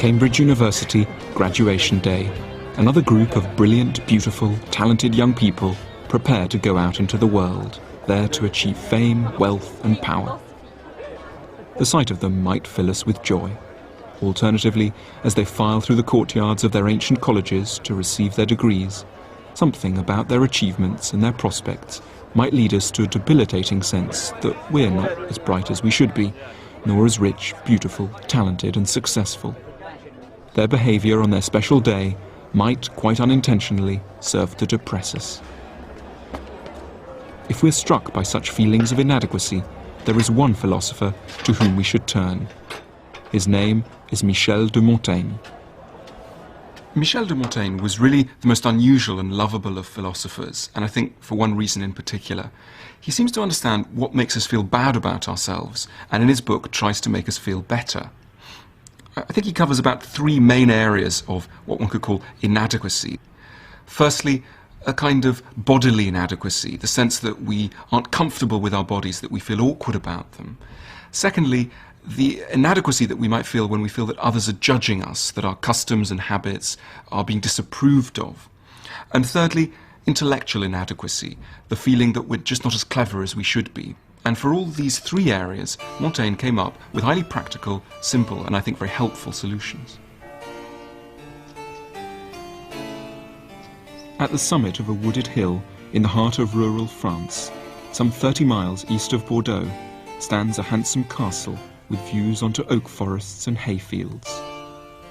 Cambridge University, graduation day. Another group of brilliant, beautiful, talented young people prepare to go out into the world, there to achieve fame, wealth and power. The sight of them might fill us with joy. Alternatively, as they file through the courtyards of their ancient colleges to receive their degrees, something about their achievements and their prospects might lead us to a debilitating sense that we're not as bright as we should be, nor as rich, beautiful, talented and successful. Their behaviour on their special day might, quite unintentionally, serve to depress us. If we're struck by such feelings of inadequacy, there is one philosopher to whom we should turn. His name is Michel de Montaigne. Michel de Montaigne was really the most unusual and lovable of philosophers, and I think for one reason in particular. He seems to understand what makes us feel bad about ourselves, and in his book tries to make us feel better. I think he covers about three main areas of what one could call inadequacy. Firstly, a kind of bodily inadequacy, the sense that we aren't comfortable with our bodies, that we feel awkward about them. Secondly, the inadequacy that we might feel when we feel that others are judging us, that our customs and habits are being disapproved of. And thirdly, intellectual inadequacy, the feeling that we're just not as clever as we should be. And for all these three areas, Montaigne came up with highly practical, simple, and I think very helpful solutions. At the summit of a wooded hill in the heart of rural France, some 30 miles east of Bordeaux, stands a handsome castle with views onto oak forests and hayfields.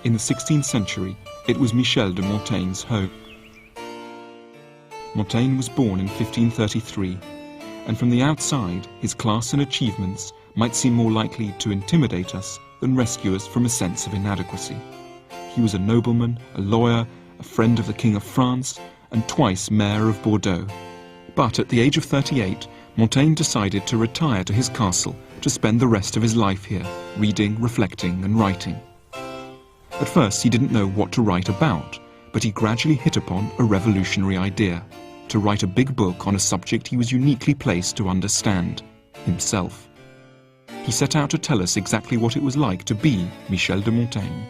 In the 16th century, it was Michel de Montaigne's home. Montaigne was born in 1533, and from the outside, his class and achievements might seem more likely to intimidate us than rescue us from a sense of inadequacy. He was a nobleman, a lawyer, a friend of the King of France, and twice mayor of Bordeaux. But at the age of 38, Montaigne decided to retire to his castle to spend the rest of his life here, reading, reflecting, and writing. At first, he didn't know what to write about, but he gradually hit upon a revolutionary idea: to write a big book on a subject he was uniquely placed to understand, himself. He set out to tell us exactly what it was like to be Michel de Montaigne.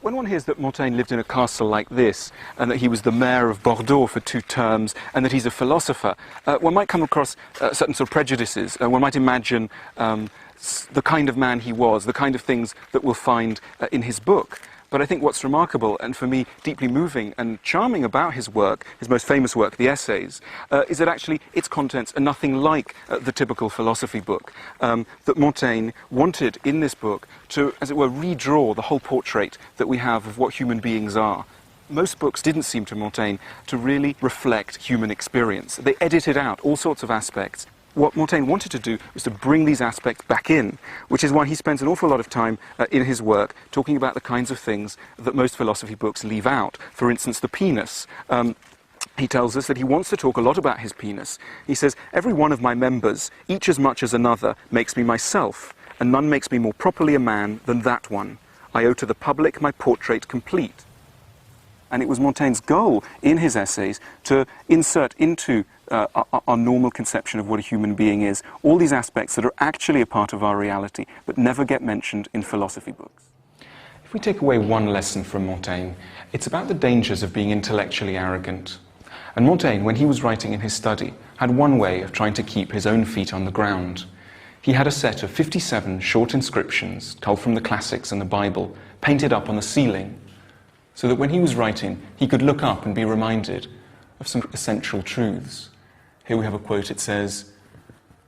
When one hears that Montaigne lived in a castle like this, and that he was the mayor of Bordeaux for 2 terms, and that he's a philosopher, one might come across certain sort of prejudices. One might imagine the kind of man he was, the kind of things that we'll find in his book. But I think what's remarkable, and for me deeply moving and charming about his work, his most famous work, the Essays, is that actually its contents are nothing like the typical philosophy book. That Montaigne wanted in this book to, as it were, redraw the whole portrait that we have of what human beings are. Most books didn't seem to Montaigne to really reflect human experience. They edited out all sorts of aspects. What Montaigne wanted to do was to bring these aspects back in, which is why he spends an awful lot of time in his work talking about the kinds of things that most philosophy books leave out. For instance, the penis. He tells us that he wants to talk a lot about his penis. He says, "Every one of my members, each as much as another, makes me myself, and none makes me more properly a man than that one. I owe to the public my portrait complete." And it was Montaigne's goal in his essays to insert into our normal conception of what a human being is all these aspects that are actually a part of our reality but never get mentioned in philosophy books. If we take away one lesson from Montaigne, it's about the dangers of being intellectually arrogant. And Montaigne, when he was writing in his study, had one way of trying to keep his own feet on the ground. He had a set of 57 short inscriptions, culled from the classics and the Bible, painted up on the ceiling, so that when he was writing, he could look up and be reminded of some essential truths. Here we have a quote. It says,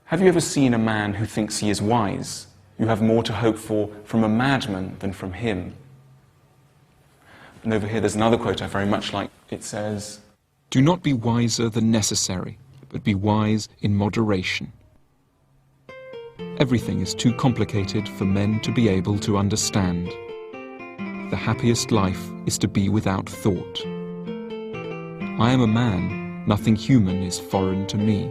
"Have you ever seen a man who thinks he is wise? You have more to hope for from a madman than from him." And over here there's another quote I very much like. It says, "Do not be wiser than necessary, but be wise in moderation. Everything is too complicated for men to be able to understand. The happiest life is to be without thought. I am a man, nothing human is foreign to me.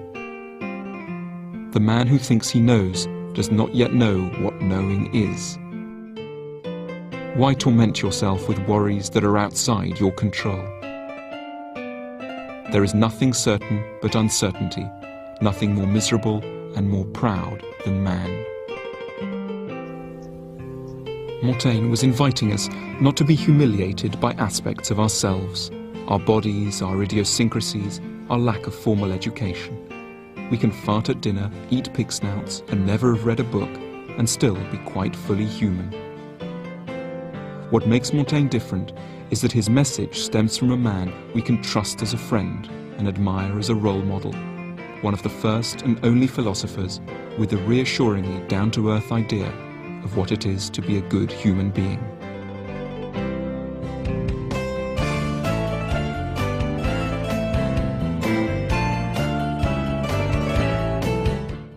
The man who thinks he knows does not yet know what knowing is. Why torment yourself with worries that are outside your control? There is nothing certain but uncertainty, nothing more miserable and more proud than man." Montaigne was inviting us not to be humiliated by aspects of ourselves, our bodies, our idiosyncrasies, our lack of formal education. We can fart at dinner, eat pig snouts, and never have read a book, and still be quite fully human. What makes Montaigne different is that his message stems from a man we can trust as a friend and admire as a role model, one of the first and only philosophers with a reassuringly down-to-earth idea of what it is to be a good human being.